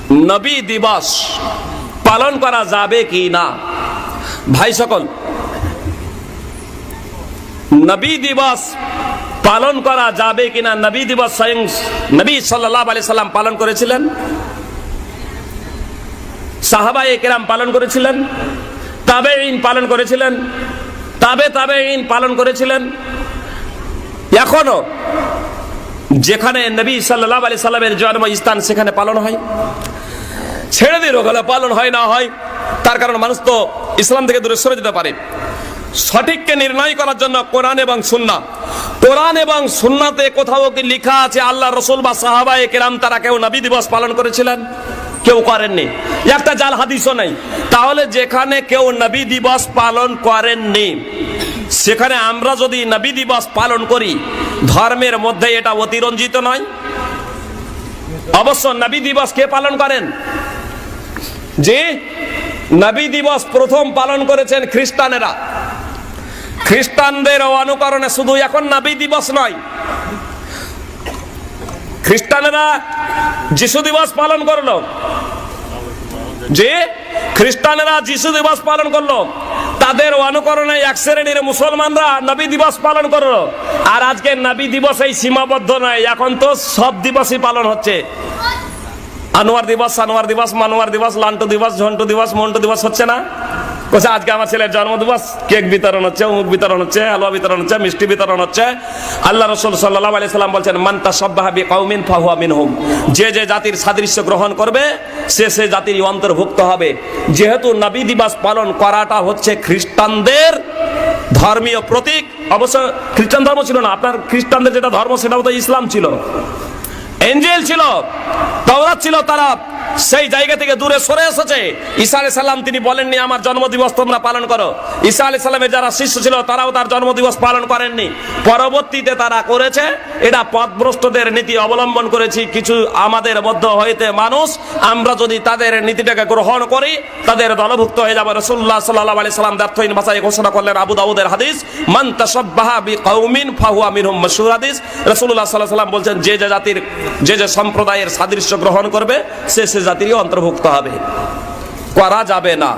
নবী দিবস পালন করা যাবে কি না? ভাই সকল, নবী দিবস পালন করা যাবে কিনা? নবী দিবস স্বয়ং নবী সাল্লাল্লাহু আলাইহি সাল্লাম পালন করেছিলেন, সাহাবায়ে কেরাম পালন করেছিলেন, তাবেঈন পালন করেছিলেন, তাবেঈন পালন করেছিলেন। এখনো যেখানে নবী সাল্লাল্লাহু আলাইহি সাল্লামের জন্মস্থান সেখানে পালন হয়। ছেড়ে দিয়ে ওখানে পালন হয় না হয়, তার কারণ মানুষ তো ইসলাম থেকে দূরে সরে যেতে পারে। সঠিককে নির্ণয় করার জন্য কোরআন এবং সুন্নাহ, কোরআন এবং সুন্নাতে কোথাও কি লেখা আছে আল্লাহ রসুল বা সাহাবায়ে কেরাম তারা কেউ নবী দিবস পালন করেছিলেন? কেউ করেননি, একটা জাল হাদিসও নাই। তাহলে যেখানে কেউ নবী দিবস পালন করেননি সেখানে আমরা যদি নবী দিবস পালন করি, ধর্মের মধ্যে এটা অতিরঞ্জিত নয়? অবশ্য নবী দিবস কে পালন করেন? যে নবী দিবস প্রথম পালন করেছেন খ্রিস্টানেরা। খ্রিস্টানদের অনুকরণে শুধু এখন নবী দিবস নয়, খ্রিস্টানেরা যিশু দিবস পালন করলো, যে খ্রিস্টানেরা যিশু দিবস পালন করলো, তাদের অনুকরণে এক শ্রেণীর মুসলমানরা নবী দিবস পালন করলো। আর আজকে নবী দিবস এই সীমাবদ্ধ নয়, এখন তো সব দিবসই পালন হচ্ছে। আনোয়ার দিবস, সানোয়ার দিবস, মানোয়ার দিবস, লান্টু দিবস, ঝন্টু দিবস, মন্টু দিবস হচ্ছে না? কোথায় আজকে আমার ছেলের জন্ম দিবস, কেক বিতরণ হচ্ছে, অমুক বিতরণ হচ্ছে, হালুয়া বিতরণ হচ্ছে, মিষ্টি বিতরণ হচ্ছে। আল্লাহ রাসূল সাল্লাল্লাহু আলাইহি সাল্লাম বলছেন, মান তাশাব্বাহা বিকাউমিন ফাহুয়া মিনহুম। যে যে জাতির সাদৃশ্য গ্রহণ করবে সে সে জাতির অন্তর্ভুক্ত হবে। যেহেতু নবী দিবস পালন করাটা হচ্ছে খ্রিস্টানদের ধর্মীয় প্রতীক। অবশ্য খ্রিস্টান ধর্ম ছিল না, আপনার খ্রিস্টানদের যেটা ধর্ম সেটাও তো ইসলাম ছিল, ইনজিল ছিল, তাওরাত ছিল। তারা সেই জায়গা থেকে দূরে সরে এসেছে। ঈসা আলাইহিস সালাম তিনি বলেননি আমার জন্মদিবস তোমরা পালন করো। ঈসা আলাইহিস সালামের যারা শিষ্য ছিল তারাও তার জন্মদিবস পালন করেননি, পরবর্তীতে তারা করেছে। এটা পথভ্রষ্টদের নীতি অবলম্বন করেছি কিছু আমাদের মধ্য হইতে মানুষ। আমরা যদি তাদের নীতিটাকে গ্রহণ করি তাদের দলভুক্ত হয়ে যাবে। রাসূলুল্লাহ সাল্লাল্লাহু আলাইহি সাল্লাম দ্ব্যর্থহীন ভাষায় ঘোষণা করলেন, আবু দাউদের হাদিস, মান তাশাব্বাহা বিকাউমিন ফাহুয়া মিনহুম, মাশহুর হাদিস। রাসূলুল্লাহ সাল্লাল্লাহু আলাইহি সাল্লাম বলছেন যে যে জাতির যে যে সম্প্রদায়ের সাদৃশ্য গ্রহণ করবে সে সে জাতিরই অন্তর্ভুক্ত হবে। করা যাবে না।